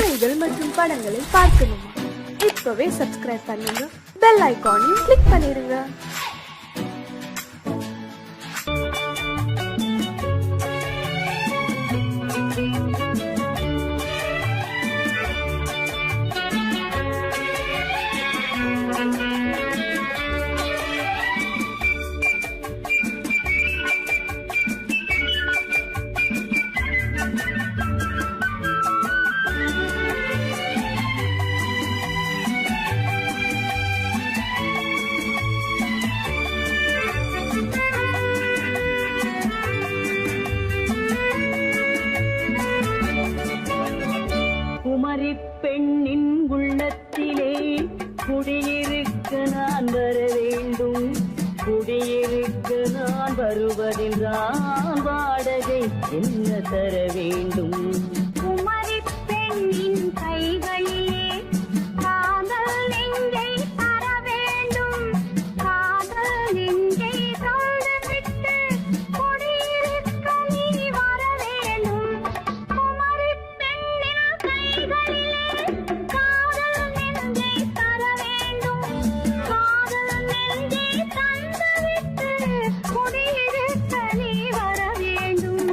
பாடல்கள் மற்றும் படங்களை பார்க்கணுமா? இப்பவே சப்ஸ்கிரைப் பண்ணுங்க, பெல் ஐகானையும் கிளிக் பண்ணிருங்க. குமரி பெண்ணின் உள்ளத்திலே குடியிருக்க நான் வர வேண்டும். குடியிருக்க நான் வருவதென்றால் வாடகை என்ன தர வேண்டும்? குமரி பெண்ணின் கைகளிலே காதல் நெஞ்சை தர வேண்டும். காதல் நெஞ்சை தந்துவிட்டு குடியிருக்க நீ வர வேண்டும். குமரி பெண்ணின் கைகளிலே காதல் நெஞ்சை தர வேண்டும். காதல் நெஞ்சை தந்துவிட்டு குடியிருக்க நீ வர வேண்டும்.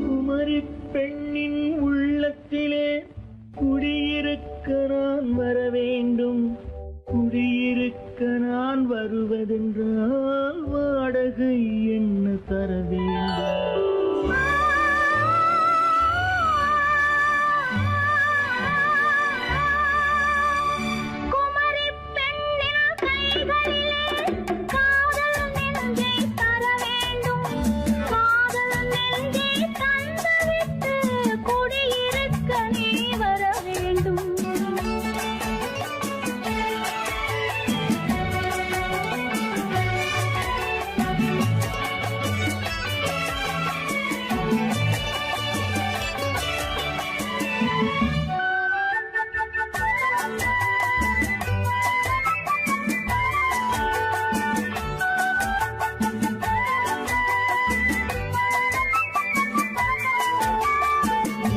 குமரி பெண்ணின் உள்ளத்திலே குடியிருக்க நான் வர வேண்டும். குடியிருக்க நான் வருவதென்றால் வாடகை என்ன தர வேண்டும்? குமரி பெண்ணின் கைகளிலே காதல் நெஞ்சை தர வேண்டும். காதல் நெஞ்சை தந்துவிட்டு குடியிருக்க நீ வர வேண்டும்.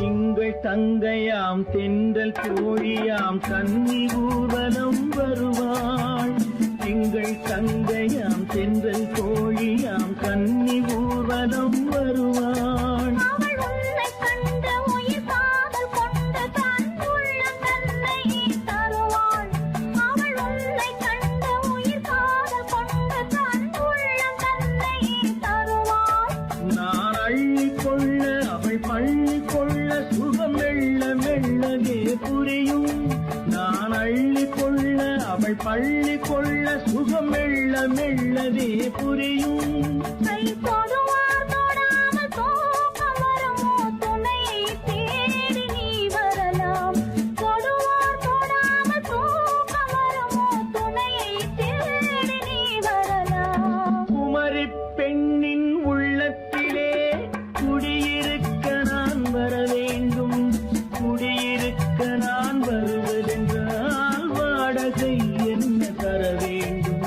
எங்கள் தங்கையாம் தென்றல் தோழியாம் கன்னி ஊர்வலம் வருவாள். எங்கள் தங்கையாம் தென்றல் தோழியாம் கன்னி ஊர்வலம் வருவாள். அவள் உன்னை கண்ட உயிர் காதல் கொண்டு தன் உள்ளம் தன்னை தருவாள். அவள் உன்னை கண்ட உயிர் காதல் கொண்டு தன் உள்ளம் தன்னை தருவாள். நான் அள்ளிக் கொள்ள அவள் பள்ளி கொள்ள சுகம் மெல்ல மெல்லவே புரியும். நான் அள்ளிக் கொள்ள அவள் பள்ளி கொள்ள சுகம் மெல்ல மெல்லவே புரியும். கை தொடுவார் தொடாமல் தூக்கம் வருமோ? துணையை தேடி நீ வரலாம். தொடுவார் தொடாமல் தூக்கம் வருமோ? துணையை தேடி நீ வரலாம். குமரி பெண்ணின் உள்ளத்திலே குடியிருக்க நான் வர வேண்டும். குடியிருக்க நான் வருவதென்றால் வாடகை என்ன தர வேண்டும்?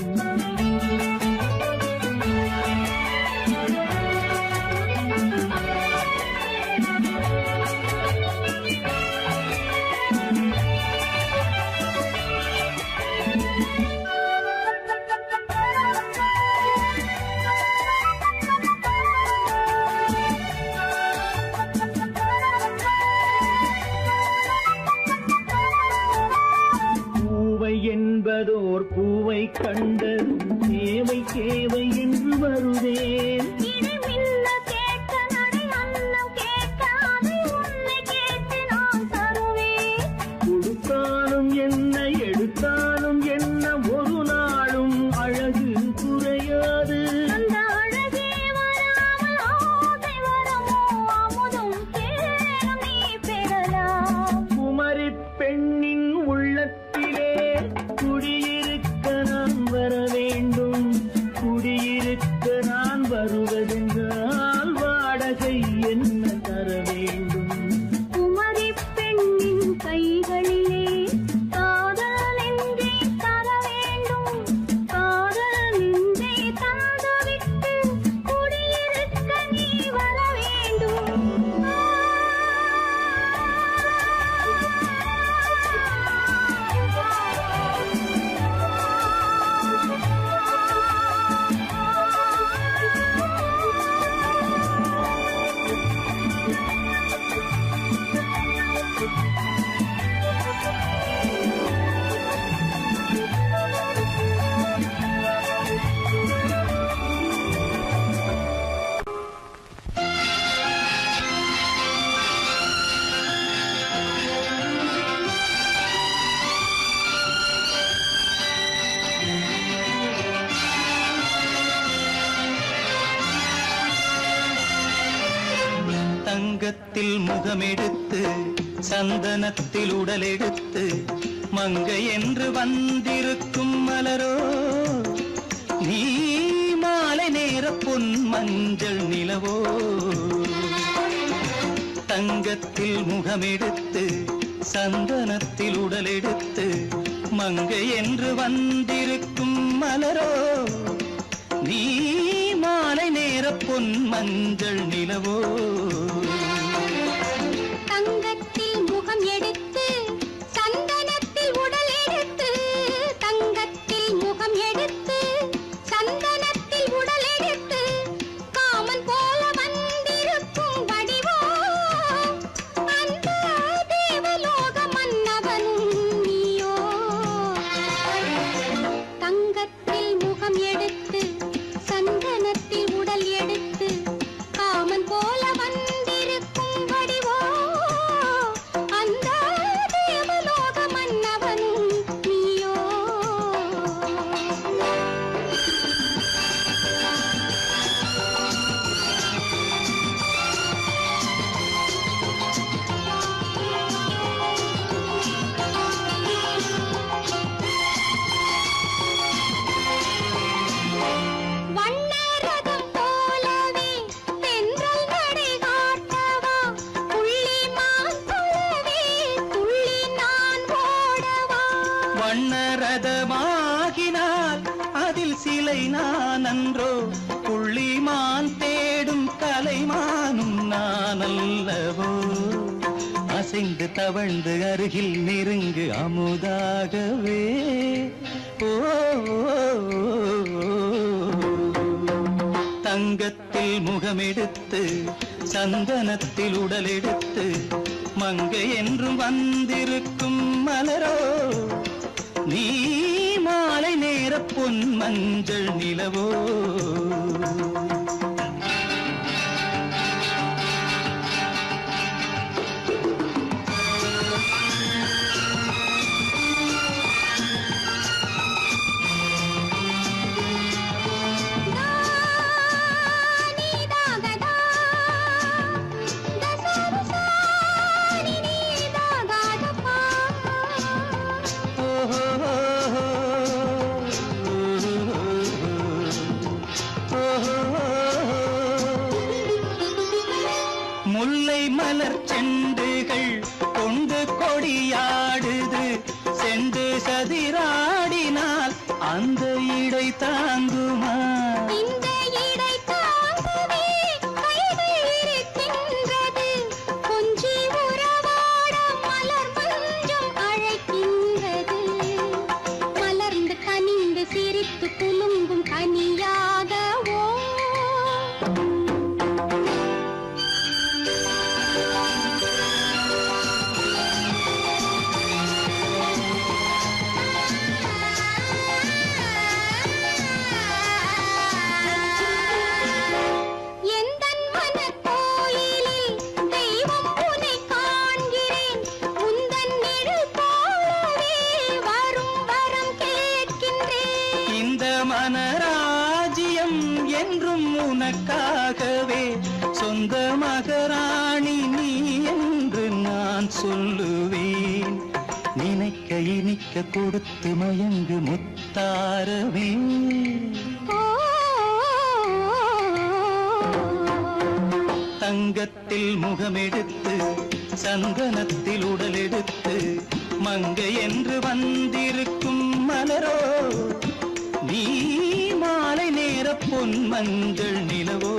பூவை என்பதோர் பூவை கண்டதும் தேவை தேவை என்று வருவேன். இடி மின்ன கேட்க நடை அன்னம் கேட்க அதை உன்னை கேட்டு நான் தருவேன். கொடுத்தாலும் என்ன எடுத்தாலும் என்ன ஒரு நாளும் அழகு குறையாது. அந்த அழகே வராமல் ஆசை வரமோ? அமுதும் தேனும் நீ பெறலாம். குமரி பெண்ணின் உள்ளத்திலே குடியிருக்க நான் வர வேண்டும். குடியிருக்க நான் வருவது தங்கத்தில் முகமெடுத்து சந்தனத்தில் உடலெடுத்து மங்கை என்று வந்திருக்கும் மலரோ நீ மாலை நேர பொன் மஞ்சள் நிலவோ தங்கத்தில் முகமெடுத்து சந்தனத்தில் உடலெடுத்து மங்கை என்று வந்திருக்கும் மலரோ நீ மாலை நேர பொன் மஞ்சள் நிலவோ தங்கத்தில் முகம் எடுத்து சந்தனத்தில் உடல் எடுத்து தங்கத்தில் முகம் எடுத்து சந்தனத்தில் உடல் எடுத்து காமன் போல வந்திருக்கும் வடிவோ அந்த தேவலோக மன்னவனும் நீயோ தங்கத்தில் முகம் எடுத்து சந்தனத்தில் உடல் எடுத்து காமன் போல வந்திருக்கும் வடிவோ அந்த தேவலோக மன்னவனும் நீயோ வண்ணரதம் போலவே தென்றல் நடை காட்டவா புள்ளிமான் போலவே துள்ளி நான் ஓடவா வண்ணரதமாகினால் அதில் சிலை நான் அன்றோ புள்ளிமான் தேடும் கலைமானும் நான் அல்லவோ அசைந்து தவழ்ந்து அருகில் நெருங்கு அமுதாகவே ஓ தங்கத்தில் முகமெடுத்து சந்தனத்தில் உடலெடுத்து மங்கை என்றும் வந்திருக்கும் மலரோ நீ மாலை நேர பொன் மஞ்சள் நிலவோ முல்லை மலர் செண்டுகள் கொண்டு கொடியாடுது செண்டு சதிராடினால் அந்த இடை தாங்குமா இந்த இடை தாங்கவே கைகள் இருக்கின்றது கொஞ்சி உறவாட மலர் மஞ்சம் அழைக்கின்றது மலர்ந்து கனிந்து சிரித்து குலுங்கும் கனியாகவோ எந்தன் மனக்கோயிலில் தெய்வம் உன்னை காண்கிறேன் உந்தன் நிழல் போலவே வரும் வரம் கேட்கின்றேன் இந்த மனராஜ்யம் என்றும் உனக்காகவே சொந்த மகராணி நீ என்று நான் சொல்லுவேன் நினைக்க இனிக்க கொடுத்து மயங்கு முத்தாரவே தங்கத்தில் முகமெடுத்து சந்தனத்தில் உடலெடுத்து மங்கை என்று வந்திருக்கும் மலரோ நீ மாலை நேர பொன் மஞ்சள் நிலவோ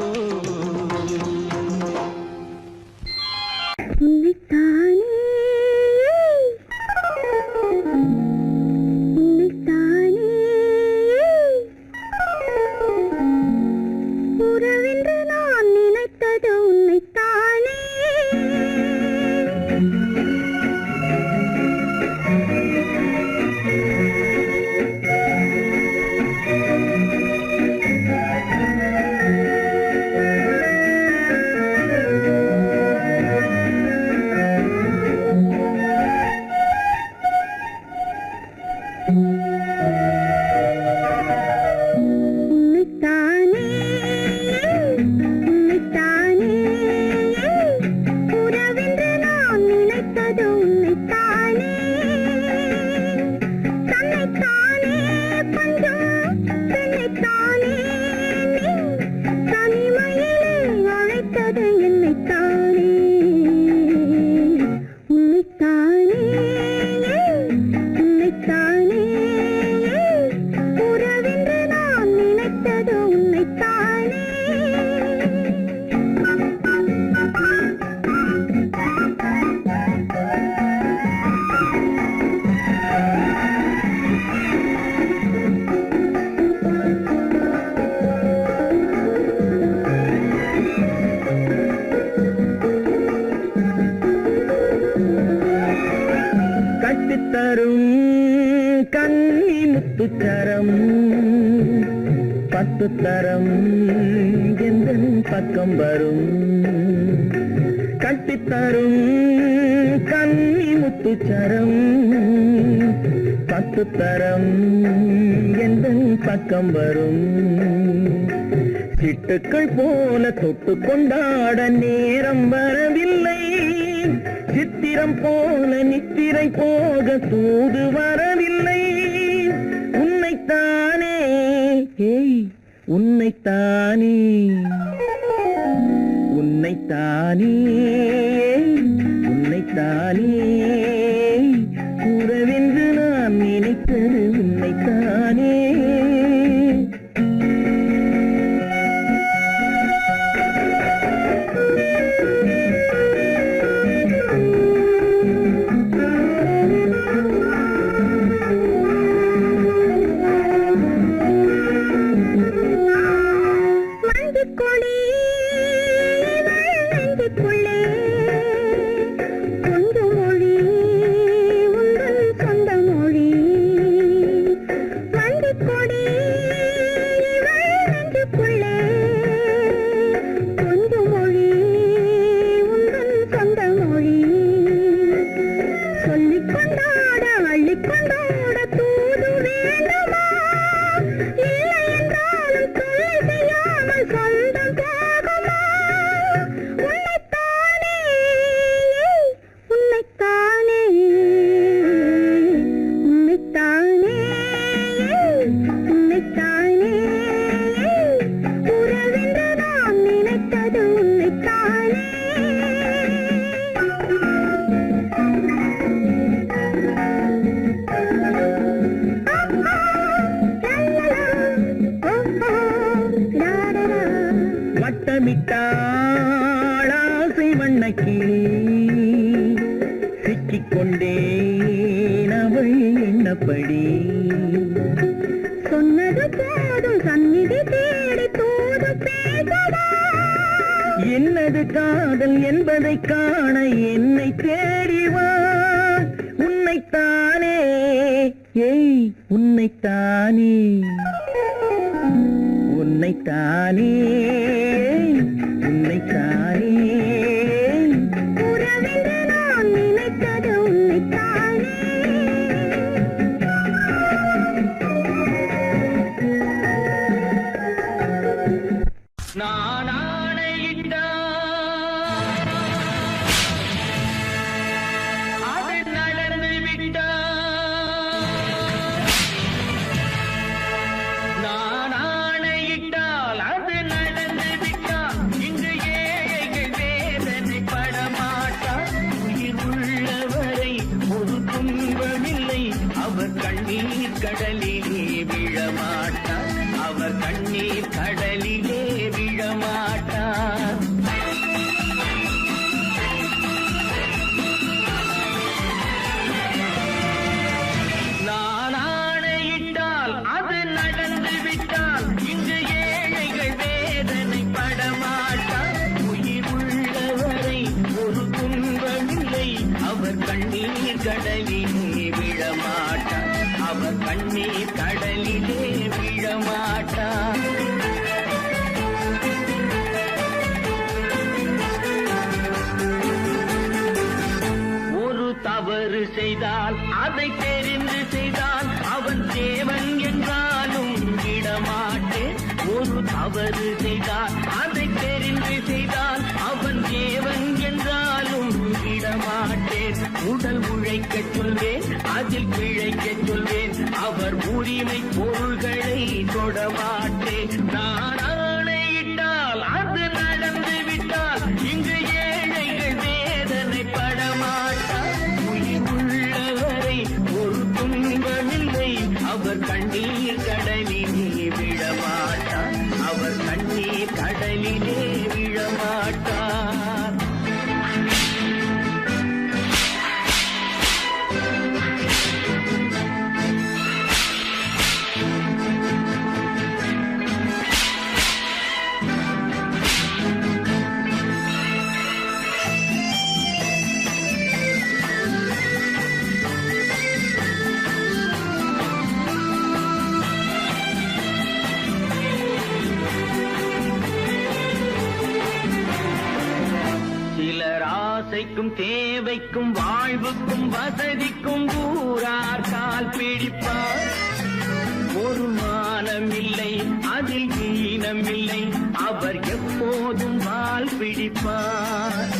உறவென்று நான் நினைத்தது உன்னைத்தானே முத்துத்தரம் எந்தன் பக்கம் வரும் கட்டித்தரும் கன்னி முத்துச்சரம் பத்துத்தரம் எந்தன் பக்கம் வரும் சிட்டுக்கள் போல தொட்டு கொண்டாட நேரம் வரவில்லை சித்திரம் போல நித்திரை போக தூது வரவில்லை உன்னைத்தானே ஏய் உன்னைத்தானே உன்னைத்தானே உன்னைத்தானே கூறவென்று நான் நினைத்தது உன்னைத்தானே வட்டமிட்டாளாசை வண்ணக்கிளி சிக்கிக்கொண்டேன் அவள் எண்ணப்படி சொன்னது போதும் சந்நிதி தேடி தூது பேசவா என்னது காதல் என்பதை காண என்னை தேடிவா உன்னைத்தானே ஏய் உன்னைத்தானே உன்னைத்தானே உன்னைத்தானே உறவென்று நான் நினைத்தது உன்னைத்தானே நான் ஆணையிட்டால் அது நடந்து விட்டால் நான் ஆணையிட்டால் அது நடந்து விட்டால் இங்கு ஏழைகள் வேதனை படமாட்டார் உயிர் உள்ளவரை ஒரு துன்பமில்லை அவர் கண்ணீர் கடலிலே விழமாட்டார் அவர் கண்ணீர் கடலிலே விழமாட்டார் நான் ஆணையிட்டால் அது நடந்து விட்டால் இங்கு ஏழைகள் வேதனை படமாட்டார் உயிர் உள்ளவரை ஒரு துன்பமில்லை அவர் கண்ணீர் கடலிலே விழமாட்டார் அவர் கண்ணீர் கடலிலே விழமாட்டார் ஒரு தவறு செய்தால் அதை தெரிந்து செய்தால் அவன் தேவன் என்றாலும் விடமாட்டேன் ஒரு தவறு செய்தால் அதை தெரிந்து செய்தால் அவன் தேவன் என்றாலும் விடமாட்டேன் உடல் உழைக்கச் சொல்வேன் அதில் பிழைக்கச் சொல்வேன் அவர் உரிமை பொருள்களை தொடமாட்டேன் நான் ஆணையிட்டால் அது நடந்து விட்டால் இங்கு ஏழைகள் வேதனை படமாட்டார் உயிர் உள்ளவரை ஒரு துன்பமில்லை அவர் கண்ணீர் கடலிலே விழமாட்டார் அவர் கண்ணீர் கடலிலே விழமாட்டார் தேவைக்கும் தேவைக்கும் வாழ்வுக்கும் வசதிக்கும் ஊரார் கால் பிடிப்பார். ஒரு மானமில்லை அதில் ஈனமில்லை, அவர் எப்போதும் வால் பிடிப்பார்.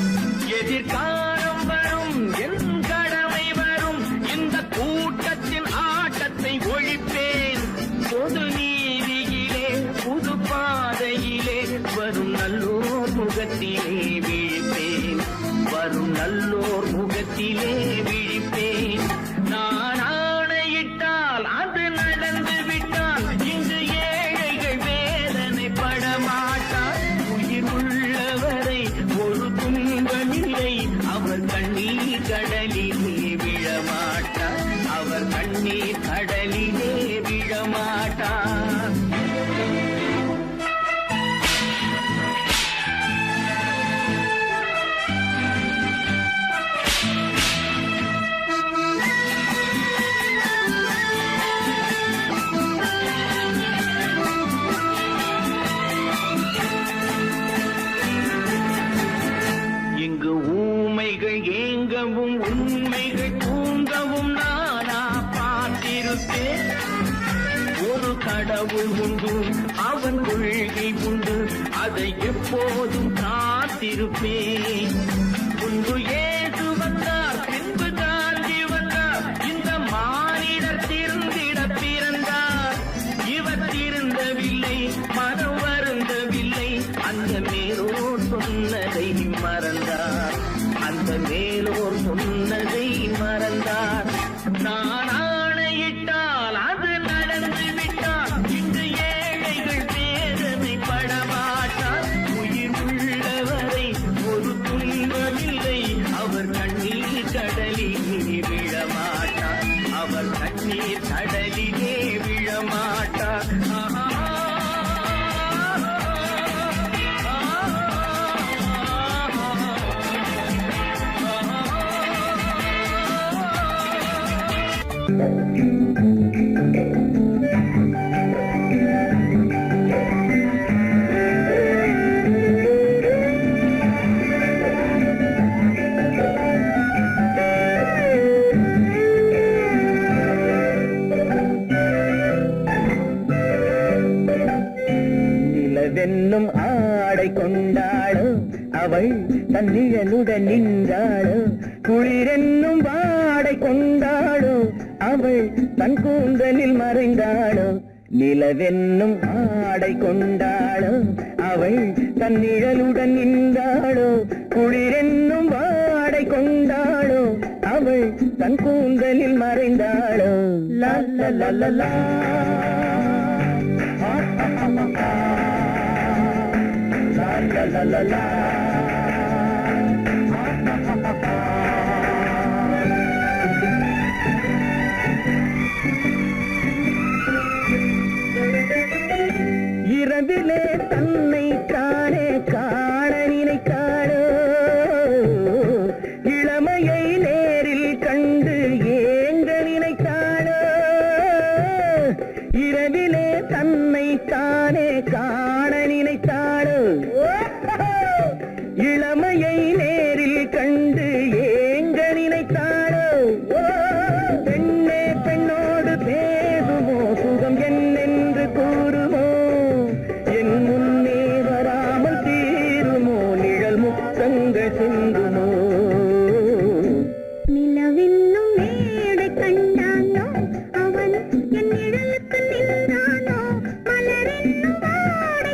எதிர்காலம் வரும் என் கடமை வரும், இந்த கூட்டத்தின் ஆட்டத்தை ஒழிப்பேன். பொது நீதியிலே புது பாதையிலே வரும் நல்லோர் முகத்திலே விழிப்பேன். வரும் நல்லோர் முகத்திலே விழிப்பேன். நான் ஆணையிட்டால் அது நடந்து விட்டால் இங்கு ஏழைகள் வேதனைப்பட மாட்டார். உயிர் உள்ளவரை ஒரு துன்பமில்லை, அவர் கண்ணீர் கடலிலே விழமாட்டார். அவர் கண்ணீர் கடலிலே விழமாட்டார். இங்கு ஊமைகள் ஏங்கவும் உண்மைகள் தூங்கவும் நானா பார்த்திருப்பேன். ஒரு கடவுள் உண்டு, அவன் கொள்கை உண்டு, அதை எப்போதும் காத்திருப்பேன். முன்பு ஏசு வந்தார், பின்பு காந்தி வந்தார், இந்த மானிடர் திருந்திட பிறந்தார். இவர் திருந்தவில்லை, மனம் வருந்தவில்லை, அந்த மேலோர் சொன்னதை மறந்தார். அந்த மேலோர் சொன்னதை மறந்தார். நான் ஆணையிட்டால் அது நடந்து விட்டால் இன்று ஏழைகள் வேதனைப்பட மாட்டார். உயிர் உள்ளவரை ஒரு துன்பமில்லை, அவர் கண்ணீர் கடலிலே விழமாட்டார். அவர் கண்ணீர் கடலிலே விழமாட்டார். நிலவென்னும் ஆடை கொண்டாளோ, அவள் தன் நிழலுடன் நின்றாளோ. குளிரென்னும் வாடை கொண்டாளோ, அவள் தன் கூந்தலில் மறைந்தாளோ. நிலவென்னும் ஆடை கொண்டாளோ, அவள் தன் நிழலுடன் நின்றாளோ. குளிரென்னும் வாடை கொண்டாளோ, அவள் தன் கூந்தலில் மறைந்தாளோ. லா லா லா லா லா. La la la la. இரவிலே தன்னை தானே காண நினைத்தாளோ, இளமையை நேரில் கண்டு ஏங்க நினைத்தாளோ. இரவிலே தன்னை தானே காண நினைத்தாளோ, இளமையை நேரில் கண்டு ஏங்க நினைத்தாளோ. பெண்ணே பெண்ணோடு பேசுமோ, சுகம் என்னென்று கூறுமோ, என் முன்னே வராமல் தீருமோ, நிழல் முத்தங்கள் சிந்துமோ. நிலவென்னும் மேடை கண்டானோ, அவன் என் நிழலுக்கு நின்றானோ. மலரென்னும் வாடை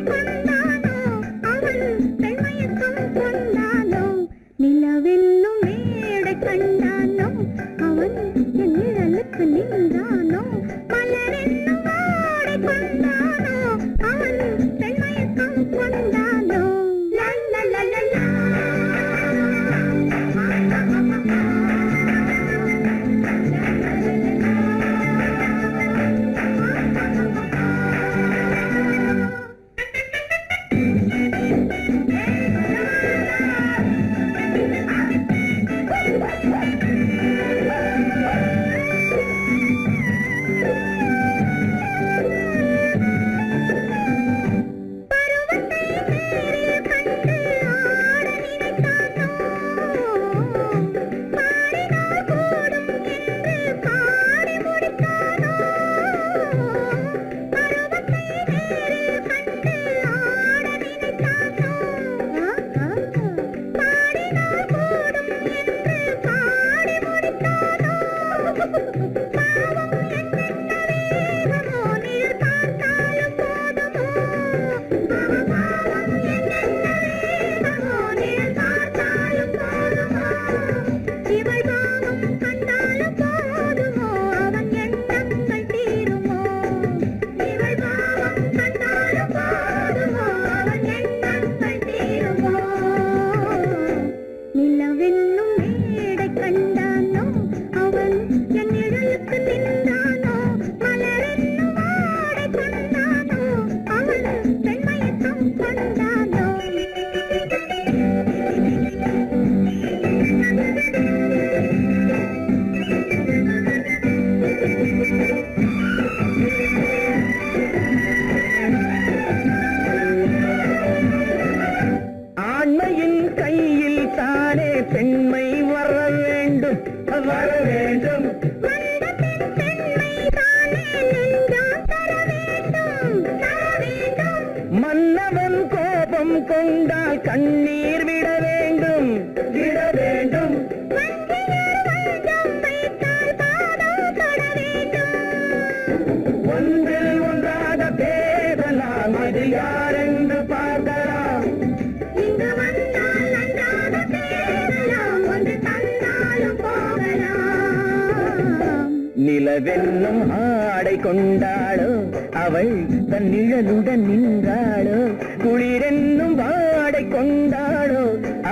கொண்டால் கண்ணீர் விட வேண்டும் விட வேண்டும். ஒன்றில் ஒன்றாக பேசலாம், அது யாரென்று பார்க்கலாம். இங்கு வந்தால் நன்றாக பேசலாம், ஒன்று தந்தாலும் போகலாம். நிலவென்னும் ஆடை கொண்டாளோ அவள் தன் நிழலுடன் நின்றாளோ, குளிரென்னும் வாடை கொண்டாளோ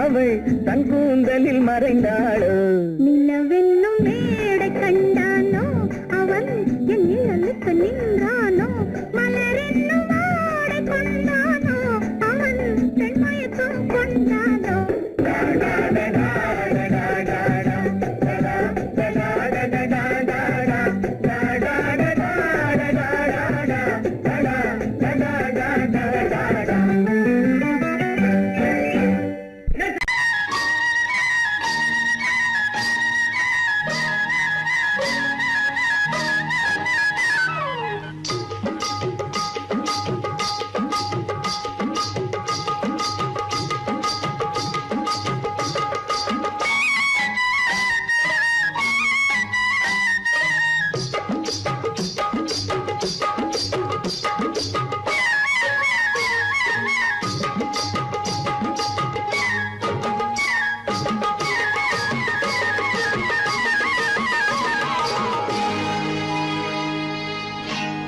அவள் தன் கூந்தலில் மறைந்தாளோ. நிலவென்னும் மேடை கண்டானோ அவன் என் நிழலுக்கு நின்றானோ, மலரென்னும் ஆடை கொண்டானோ அவன் பெண்மயக்கம் கொண்டானோ.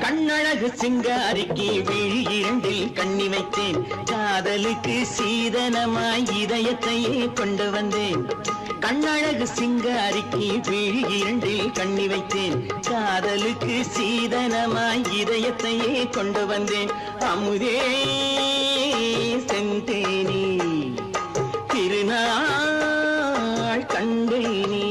கண்ணழகு சிங்காரிக்கு விழி இரண்டில் கண்ணி வைத்தேன், காதலுக்கு சீதனமாய் இதயத்தையே கொண்டு வந்தேன். கண்ணழகு சிங்காரிக்கு விழி இரண்டில் கண்ணி வைத்தேன், காதலுக்கு சீதனமாய் இதயத்தையே கொண்டு வந்தேன். அமுதே செந்தேனே திருநாள் கண்டேனே.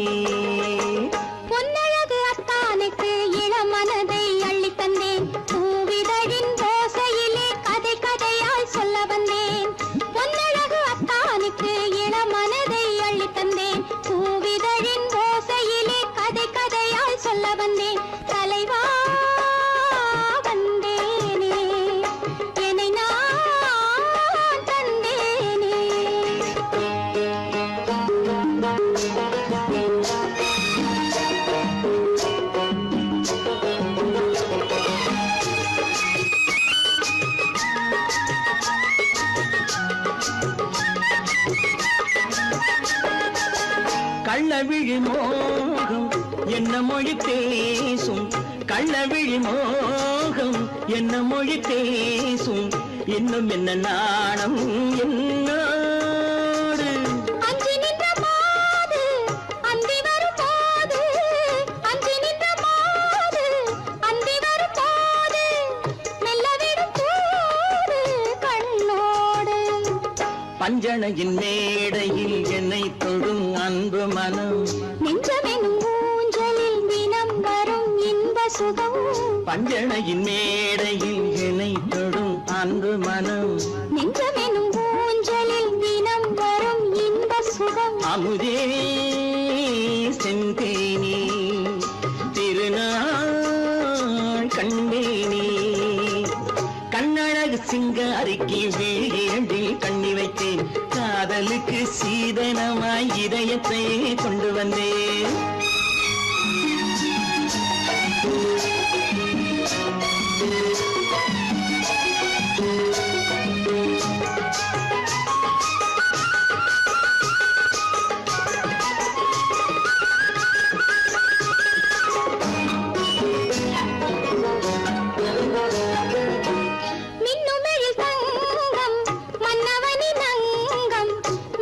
பொன்னழகு அத்தானுக்கு இளமனதை அள்ளி தந்தேன், பூவிதழின் ஓசையிலே கதை கதையாய் சொல்ல வந்தேன். பொன்னழகு அத்தானுக்கு இளமனதை அள்ளி தந்தேன், பூவிதழின் ஓசையிலே கதை கதையாய் சொல்ல வந்தேன். தலைவா வந்தேனே, என்னை நான் தந்தேனே. கள்ளவிழி மோகம் என்ன மொழி பேசும், கள்ளவிழி மோகம் என்ன மொழி பேசும், இன்னும் என்ன நாணம் என்னோடு. அஞ்சி நின்ற மாது அந்தி வரும் போது, அஞ்சி நின்ற மாது அந்தி வரும் போது, மெல்ல விடும் போது கண்ணோடு. பஞ்சணையின் மேடையில் என்னை தொடும் அன்பு மனம், நெஞ்சமெனும் ஊஞ்சலில் தினம் வரும் இன்ப சுகம். பஞ்சணையின் மேடையில் என்னை தொடும் அன்பு மனம், நெஞ்சமெனும் ஊஞ்சலில் தினம் வரும் இன்ப சுகம். அமுதே செந்தேனே திருநாள் கண்டேனே. கண்ணழகு சிங்காரிக்கு விழி இரண்டில் கண்ணி வைத்தேன், காதலுக்கு சீதனமாய் இதயத்தை கொண்டு வந்தேன். மின்னுமெழில் தங்கம் மன்னவனின் அங்கம்,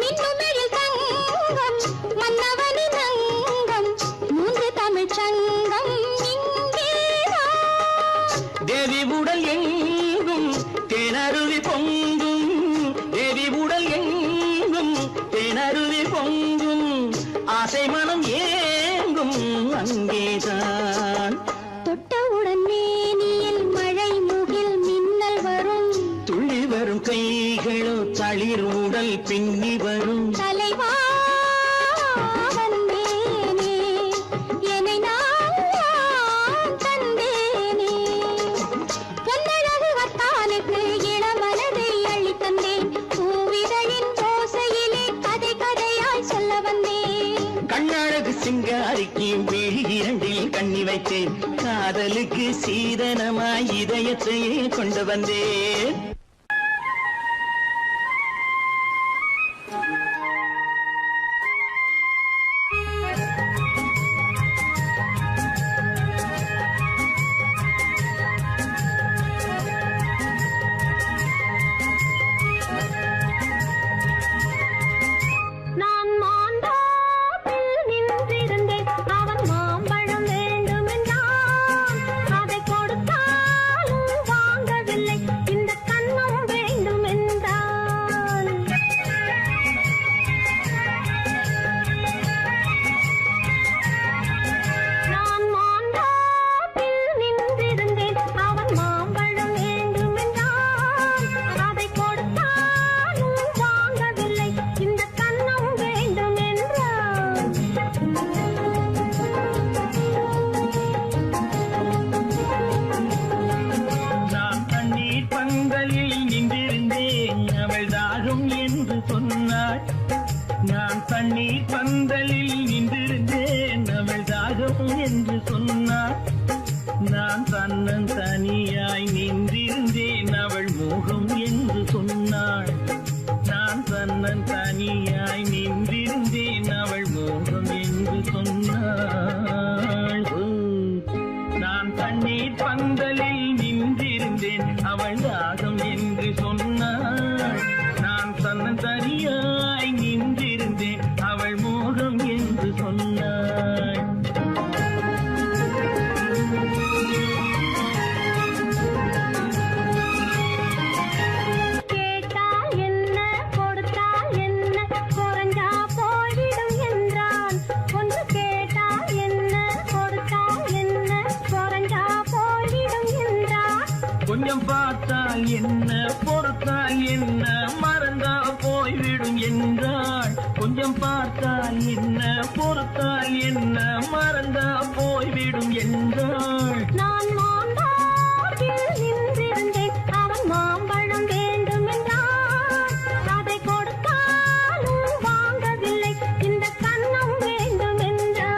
மின்னுமெழில் தங்கம் மன்னவனின் அங்கம், மூன்று தமிழ்ச் சங்கம் இங்கேதான். தேவி உடல் எங்கும் தேனருவி பொங்கும், தேவி உடல் எங்கும் தேனருவி பொங்கும், ஆசை மனம் ஏங்கும் அங்கேதான். தொட்டவுடன் மேனியில் மழை முகில் மின்னல் வரும், துள்ளி வரும் கைகளோ தளிர் உடல் பின்னி வரும். தலைவா வந்தேனே, என்னை நான் தந்தேனே. பொன்னழகு வத்தானுக்கு இளமனதை அள்ளி தந்தேன், வைத்தேன். காதலுக்கு சீதனமாய் இதயத்தையே கொண்டு வந்தேன். நான் மாந்தோப்பில் நின்றிருந்தேன். அவன் மாம்பழம் வேண்டுமென்றான். அதை கொடுத்தாலும் வாங்கவில்லை. இந்த கன்னம் வேண்டுமென்றான். நான் மாந்தோப்பில் நின்றிருந்தேன். அவன் மாம்பழம் வேண்டுமென்றான். அதை கொடுத்தாலும் வாங்கவில்லை. இந்த கன்னம் வேண்டுமென்றான். நான் தண்ணீர் பந்தலில் நின்றிருந்தேன், அவள் தாகம் என்று சொன்னாள். நான் தண்ணீர் பந்தலில் நின்றிருந்தேன், அவள் தாகம் என்று சொன்னாள். நான் தன்னன் தனியாய் நின்றிருந்தேன், அவள் மோகம் என்று சொன்னாள். நான் தன்னன் தனியாய் நின்றிருந்தேன், அவள் மோகம் என்று சொன்னாள். ஓ, நான் தண்ணீர் பந்தலில் நின்றிருந்தேன், அவள் தாகம் என்று சொன்னாள். நான் தன்னன் தனியாய் நின்றிருந்தேன், அவள் மோகம் என்று சொன்னாள். கேட்டால் என்ன கொடுத்தால் என்ன குறைஞ்சா போய்விடும் என்றான். ஒன்று கேட்டால் என்ன கொடுத்தால் என்ன குறைஞ்சா போய்விடும் என்றான். கொஞ்சம் பார்த்தால் என்ன பொறுத்தால் என்ன மறந்தா போய்விடும் என்றாள். கொஞ்சம் பார்த்தால் என்ன பொறுத்தால் என்ன மறந்தா போய்விடும் என்றாள். நான் மாந்தோப்பில் நின்றிருந்தேன். அவன் மாம்பழம் வேண்டுமென்றான். அதை கொடுத்தாலும் வாங்கவில்லை. இந்த கன்னம் வேண்டுமென்றான்.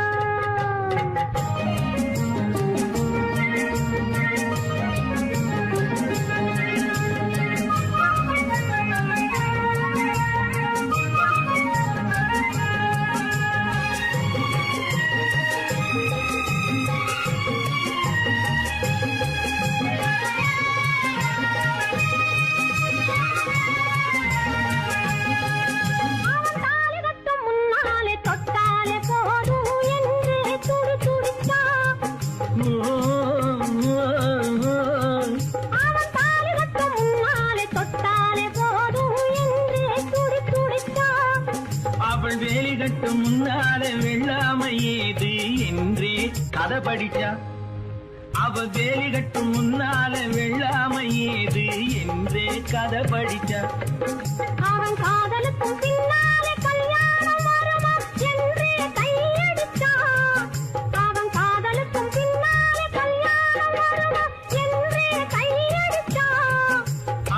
அவன் தாலி கட்டும் முன்னாலே தொட்டாலே போதும் என்று துடிதுடித்தான். அவன் தாலி கட்டும் முன்னாலே தொட்டாலே போதும் என்று துடிதுடித்தான். அவள் வேலி கட்டும் முன்னாலே வெள்ளாமை ஏது என்றே கதை படிச்சா. அவள் வேலி கட்டும் முன்னாலே வெள்ளாமை ஏது என்றே கதை படிச்சா. அவன் காதலுக்கும் பின்னாலே கல்யாணம் வருமா என்றே கையடித்தான். அவன் காதலுக்கும் பின்னாலே கல்யாணம் வருமா என்றே கையடித்தான்.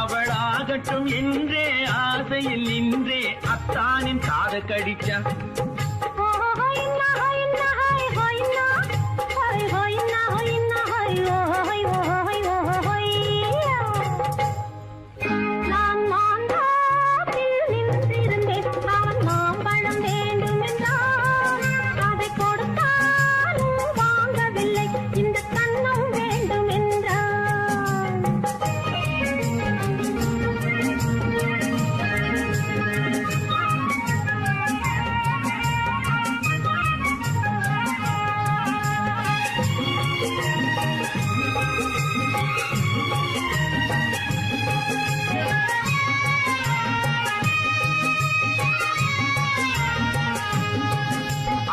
அவள் ஆகட்டும் என்றே ஆசையில் நின்றே அத்தானின் காதை கடிச்சா. நான் மாந்தோப்பில் நின்றிருந்தேன். அவன் மாம்பழம் வேண்டுமென்றான். அதை கொடுத்தாலும் வாங்கவில்லை. இந்த கன்னம் வேண்டுமென்றான்.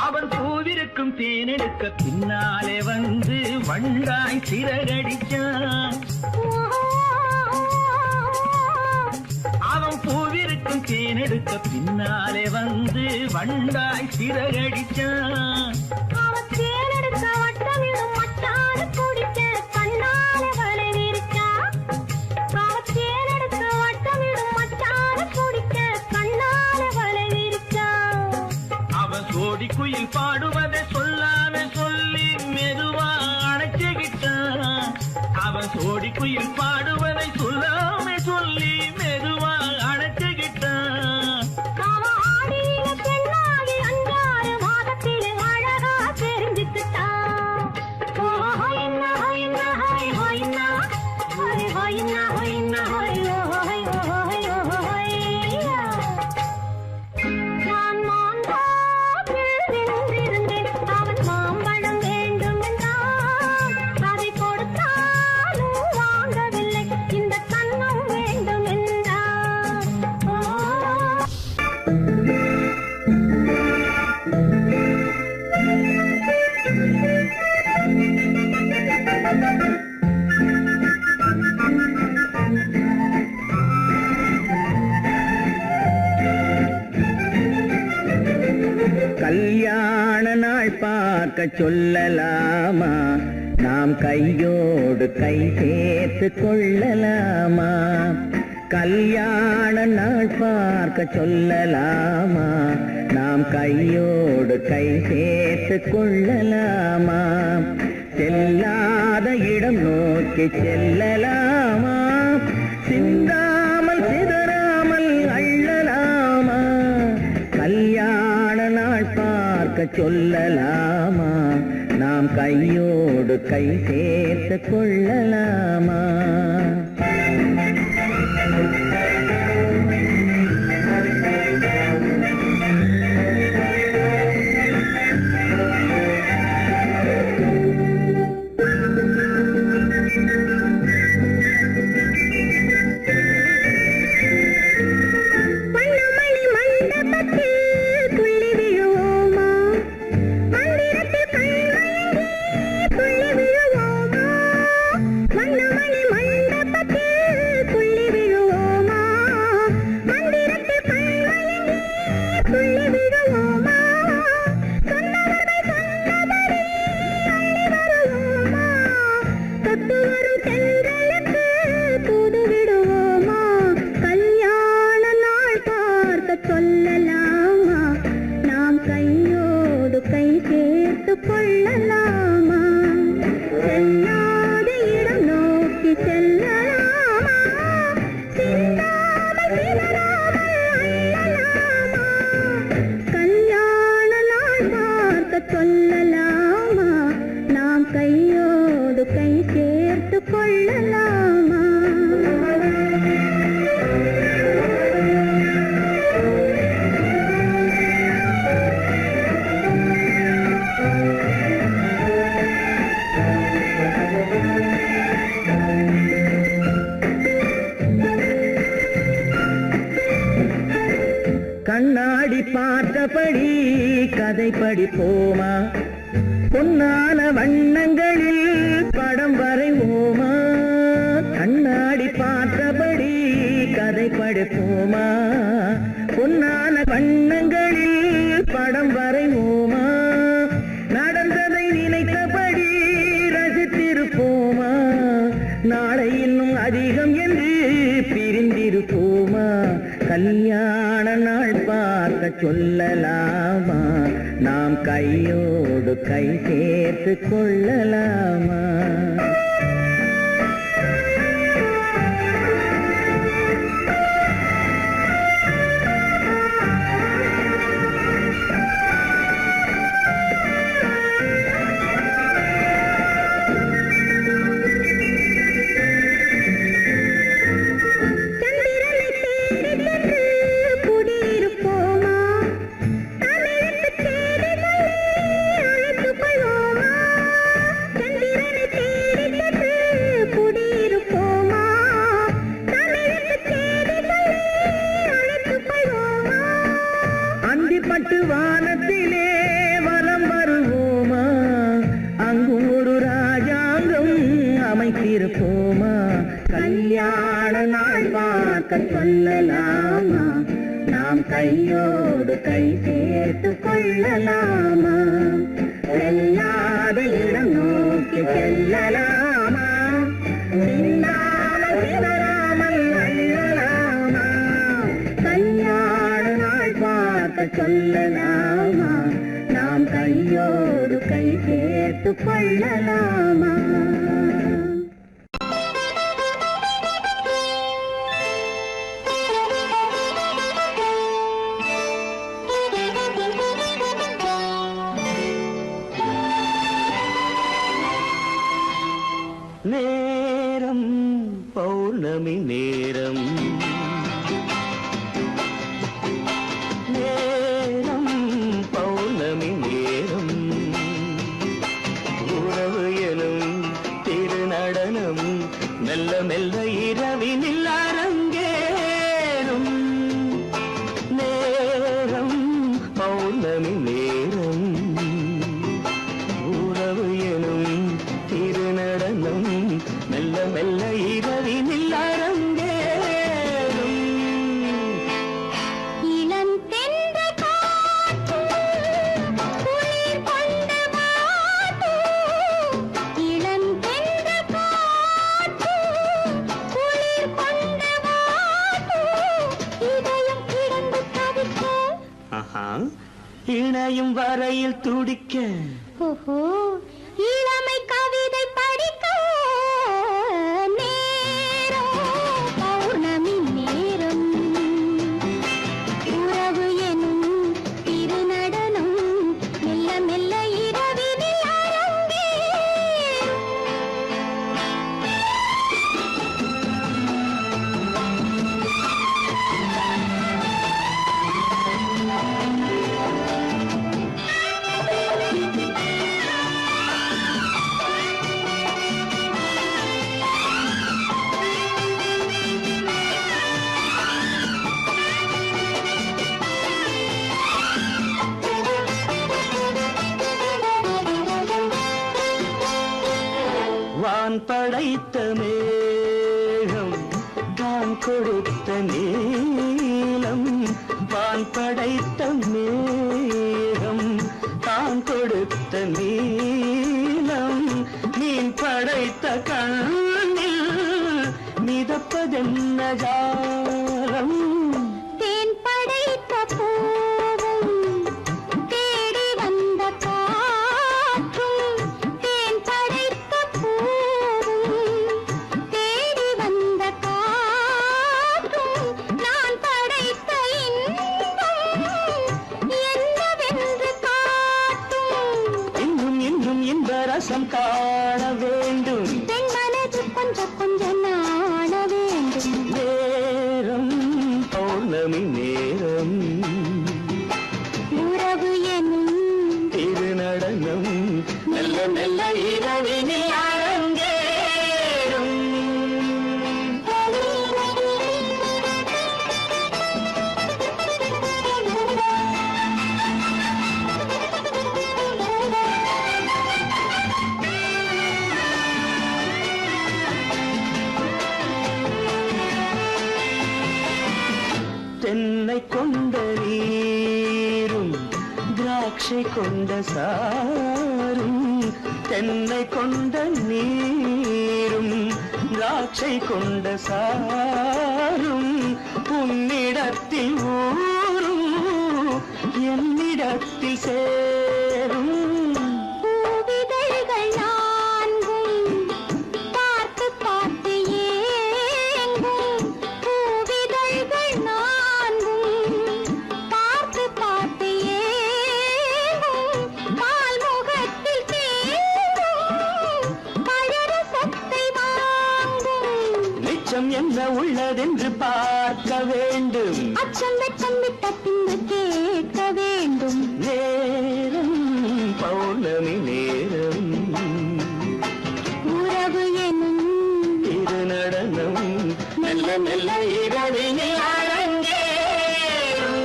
அவன் பூவிருக்கும் தேனெடுக்க பின்னாலே வந்து வண்டாய் சிறகடிச்சான். அவன் பூவிருக்கும் தேனெடுக்க பின்னாலே வந்து வண்டாய் சிறகடிச்சான். அவன் தேனெடுக்க வட்டமிடும் மட்டான குடிக்க கண்ணாலே வலை விரிச்சான். அவன் தேனெடுக்க வட்டமிடும் மட்டான குடிக்க கண்ணாலே வலை விரிச்சான். அவன் சோடி குயில் பாடுவதை சொல்லாம சொல்லி மெதுவா குயில் பாடுவதை சொல்லாமே சொல்லி மெதுவா அணைச்சுக்கிட்டான். ஆடியில பெண்ணாகி 5-6 மாதத்திலே அழகா தெரிஞ்சுக்கிட்டான். ஹொய்னா ஹொய்னா ஹொய் ஹொய்னா ஹொய் ஹொய்னா ஹொய்னா ஹொய் ஹொய் ஹொய் ஹொய்யா. நான் மாந்தாப்பில் நின்றிருந்தேன். அவன் மாம்பழம் வேண்டும் என்றான். அதை கொடுத்தாலும் வாங்கவில்லை. இந்த கன்னம் வேண்டும் என்றான். கல்யாண நாள் பார்க்க சொல்லலாமா, நாம் கையோடு கை சேர்த்து கொள்ளலாமா. கல்யாண நாள் பார்க்க சொல்லலாமா, நாம் கையோடு கை சேர்த்து கொள்ளலாமா. செல்லாத இடம் நோக்கி செல்லலாமா, சிந்தாமல் சிதறாமல் அள்ளலாமா. கல்யாண நாள் பார்க்க சொல்லலாமா, நாம் கையோடு கை சேர்த்து கொள்ளலாமா. வண்ணமணி மண்டபத்தில் துள்ளி விழுவோமா, மந்திரத்தில் கண்மயங்கி துள்ளி விழுவோமா. வண்ணமணி மண்டபத்தில் துள்ளி விழுவோமா, மந்திரத்தில் கண்மயங்கி துள்ளி விழுவோமா. சொன்னவர்கள் சொன்னபடி அள்ளி வருவோமா, தொட்டு வரும் தென்றலுக்கு தூது விடுவோமா. கல்யாண நாள் பார்க்க சொல்லலாமா, நாம் கையோடு கை சேர்த்து கொள்ளலாமா. செல்லாத இடம் நோக்கி செல்லலாமா, சிந்தாமல் சிதறாமல் அள்ளலாமா. கல்யாண நாள் பார்க்க சொல்லலாமா, நாம் கையோடு கை சேர்த்து கொள்ளலாமா. கண்ணாடி பார்த்தபடி கதை படிப்போமா, பொன்னான வண்ணங்களில் படம் வரைவோமா. கண்ணாடி பார்த்தபடி கதை படிப்போமா, பொன்னான வண்ணங்களில் படம் வரைவோமா. நடந்ததை நினைத்தபடி ரசித்திருப்போமா, நாளை இன்னும் அதிகம் என்று பிரிந்திருப்போமா. கல்யாண நாள் பார்க்க சொல்லலாமா, நாம் கையோடு கை சேர்த்து கொள்ளலாமா. சந்திரனை தேடி சென்று குடியிருப்போமா, தமிழுக்கு செய்தி சொல்லி அழைத்துக் கொள்வோமா. சந்திரனை தேடி சென்று குடியிருப்போமா, தமிழுக்கு செய்தி சொல்லி அழைத்துக் கொள்வோமா. அந்திப்பட்டு வானத்திலே வலம் வருவோமா, அங்கு ஒரு ராஜாங்கம் அமைத்திருப்போமா. கல்யாண நாள் பார்க்க சொல்லலாமா, நாம் கையோடு கை சேர்த்து கொள்ளலாமா. செல்லாத இடம் நோக்கி செல்லலாமா, சிந்தாமல் சிதறாமல் அள்ளலாமா. கல்யாண நாள் பார்க்க சொல்லலாமா, நாம் கையோடு கை சேர்த்து கொள்ளலாமா. இணையும் வரையில் துடிக்க ஓஹோ இளமை கவிதை படிக்க நேரம் பௌர்ணமி நேரம் உறவு எனும் திருநடனம் மெல்ல மெல்ல இரவினில் அரங்கேறும். வான் படைத்த மேகம் தான் கொடுத்த நீலம் வான் படைத்த மேகம் தான் கொடுத்த நீலம் மீன் படைத்த கண்ணில் மிதப்பதென்ன ஜாலம் தேன் படைத்த பூவும் தேடி வந்த காற்றும் தேன் படைத்த பூவும் தேடி வந்த காற்றும் நான் படைத்த இன்பம் என்னவென்று காட்டும். இன்னும் இன்னும் இந்த ரசம் காண வேண்டும் பெண் மனது கொஞ்சம் கொஞ்சம் நாண வேண்டும். நேரம் பௌர்ணமி நேரம் உறவு எனும் திருநடனம் மெல்ல மெல்ல இரவினில் அரங்கேறும். தென்னை கொண்ட நீரும் திராட்சை கொண்ட சாரும் தென்னை கொண்ட நீரும் திராட்சை கொண்ட சாரும் உன்னிடத்தில் ஊரும் என்னிடத்தில் சேரும் பூவிதழ்கள் நான்கும் பார்த்து பார்த்து ஏங்கும். பூவிதழ்கள் நான்கும் பார்த்து பார்த்து ஏங்கும். பால்முகத்தில் தேங்கும் பழரசத்தை வாங்கும். நிச்சம் என்ன உள்ளதென்று பார்க்க வேண்டும் அச்சம் வெச்சம் விட்ட பின்பு கேட்க வேண்டும். நேரம் பௌர்ணமி நேரம் உறவு எனும் திருநடனம் மெல்ல மெல்ல இரவினில் அரங்கேறும்.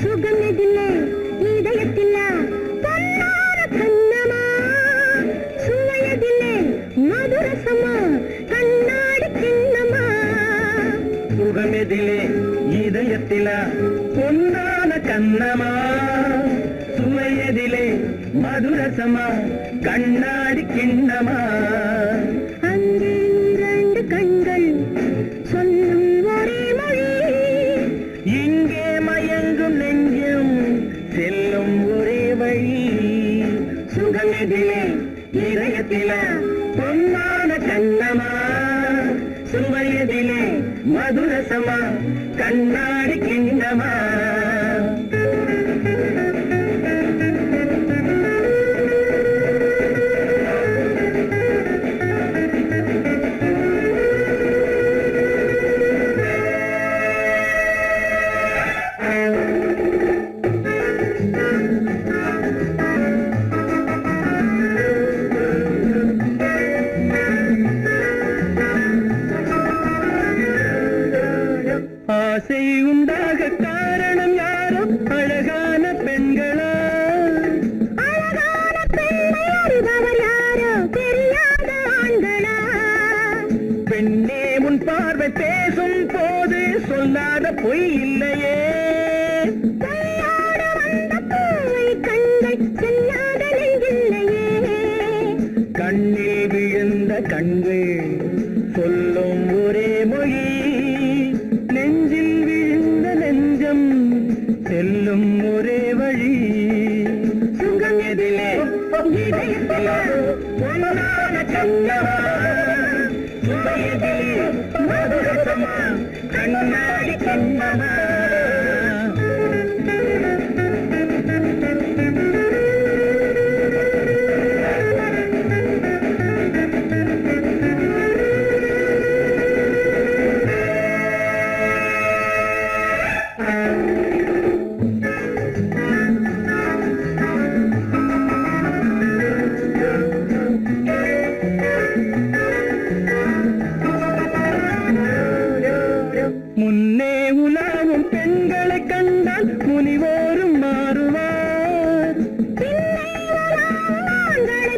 சுகமெதில்லை இதயத்தில்ல பொன்னார கண்ணமா சுவையதில்லை மதுரசமா கண்ணாடி கிண்ணமா சுகமெதிலே இதயத்தில பொன்னான கண்ணமா சுவையதிலே மதுரசமா கண்ணாடி கிண்ணமா அங்கே இரண்டு கண்கள் சொல்லும் ஒரே மொழி இங்கே மயங்கும் நெஞ்சம் செல்லும் ஒரே வழி சுகமெதிலே இதயத்தில பொன்னான கண்ணமா சுவையதிலே மதுரசமா கண்ணாடி கிண்ணமா செல்லும் ஒரே வழி சுகம் எதிலே இதயத்திலே பொன்னான கண்ணவா சுவையதிலே மதுரசமா கண்ணாடி கண்ணவா முன்னே உலாவும் பெண்களை கண்டால் முனிவோரும் மாறுவார்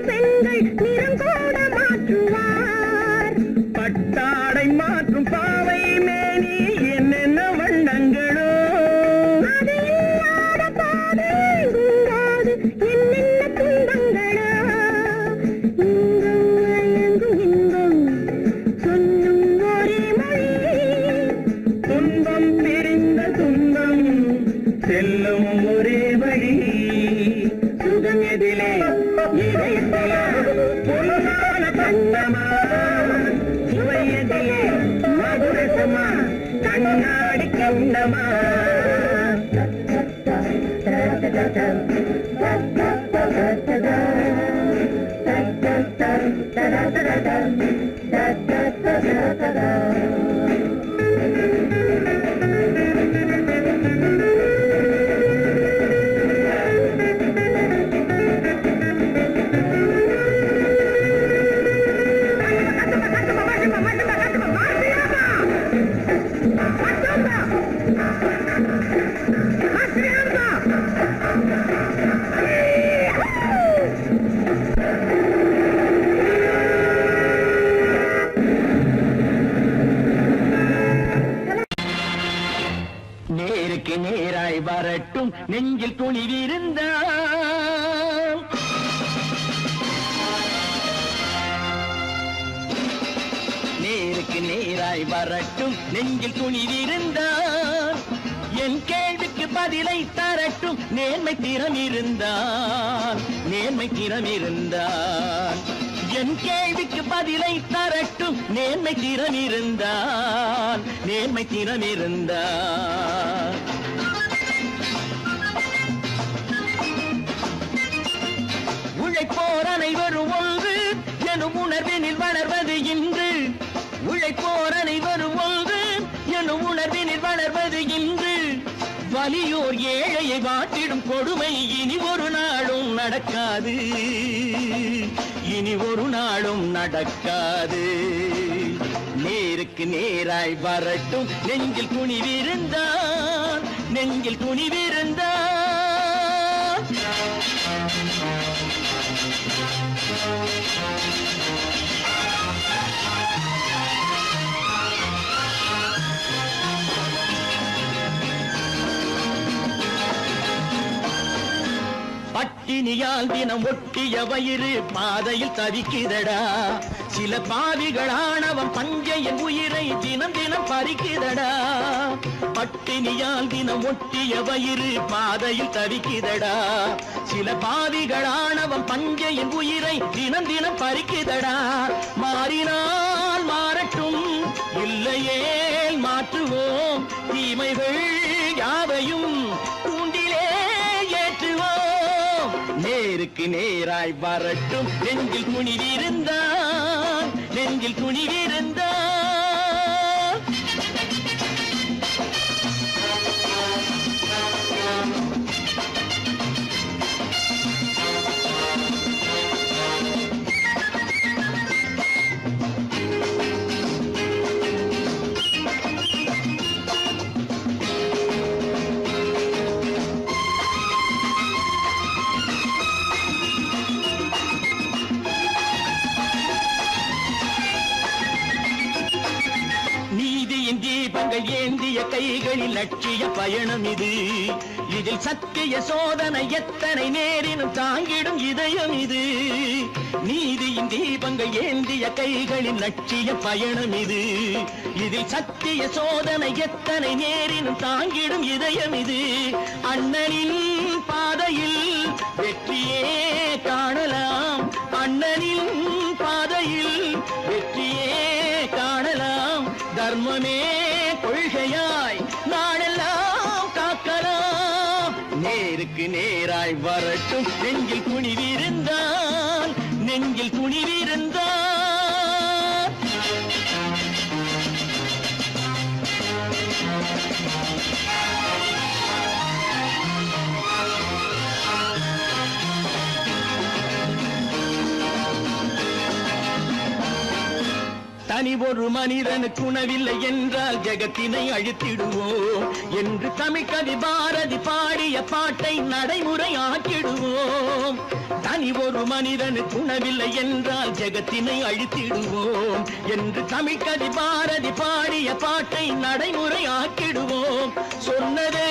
பெண்கள் நிறம் கூட மாற்றுவார் பட்டாடை மாற்றும் பாவை மேனி என்னென்ன வண்ணங்களோ அது இல்லாத பாதை எங்குங்காது என்னென்ன துன்பங்களோ இங்கும் இன்பம் சொல்லும் ஒரே மொழி துன்பம் பிரிந்த துன்பம் செல்லும் ஒரே வழி சுகம் எதிலே இதயத்திலே பொன்னான கண்ணமா சுவையதிலே மதுரசமா கண்ணாடி கண்ணமா நேருக்கு நேராய் வரட்டும் நெஞ்சில் துணிவிருந்தால் நேருக்கு நேராய் வரட்டும் நெஞ்சில் துணிவிருந்தால் என் கேள்விக்கு பதிலை தரட்டும் நேர்மை திறம் இருந்தால் என் கேள்விக்கு பதிலை தரட்டும் நேர்மை திறம் இருந்தால் உழைப்போர் அனைவரும் ஒன்று எனும் உணர்வினில் வளர்வது இன்று உழைப்போர் அனைவரும் ஒன்று எனும் உணர்வினில் வளர்வது இன்று வலியோர் ஏழையை வாட்டிடும் கொடுமை இனி ஒரு நாளும் நடக்காது நேருக்கு நேராய் வரட்டும் நெஞ்சில் துணிவிருந்தால் பட்டினியால் தினம் ஒட்டிய வயிறு பாதையில் தவிக்குதடா சில பாவிகளானவன் பஞ்சையின் உயிரை தினம் தினம் பறிக்குதடா பட்டினியால் தினம் ஒட்டிய வயிறு பாதையில் தவிக்குதடா சில பாவிகளானவன் பஞ்சையின் உயிரை தினம் தினம் பறிக்குதடா மாறினால் மாறட்டும் இல்லையே மாற்றுவோம் தீமைகள் யாவையும் கூண்டிலே ஏற்றுவோம் நேருக்கு நேராய் வரட்டும் நெஞ்சில் துணிவிருந்தால் ஏந்திய கைகளில் லட்சிய பயணம் இது. இதில் சத்திய சோதனை எத்தனை நேரினும் தாங்கிடும் இதயம் இது. நீதியின் தீபங்கள் ஏந்திய கைகளின் லட்சிய பயணம் இது. இதில் சத்திய சோதனை எத்தனை நேரினும் தாங்கிடும் இதயம் இது. அண்ணனின் பாதையில் வெற்றியே காணலாம். அண்ணனின் பாதையில் வெற்றியே காணலாம். தர்மமே கொள்கையாய் நாளெல்லாம் காக்கலாம். நேருக்கு நேராய் வரட்டும் நெஞ்சில் துணிவிருந்தான், நெஞ்சில் துணிவிருந்தான். தனி ஒரு மனிதனுக்கு உணவில்லை என்றால் ஜெகத்தினை அழித்திடுவோம் என்று தமிழ்கவி பாரதி பாடிய பாட்டை நடைமுறையாக்கிடுவோம். தனி ஒரு மனிதனுக்கு உணவில்லை என்றால் ஜெகத்தினை அழித்திடுவோம் என்று தமிழ்கவி பாரதி பாடிய பாட்டை நடைமுறையாக்கிடுவோம். சொன்னதே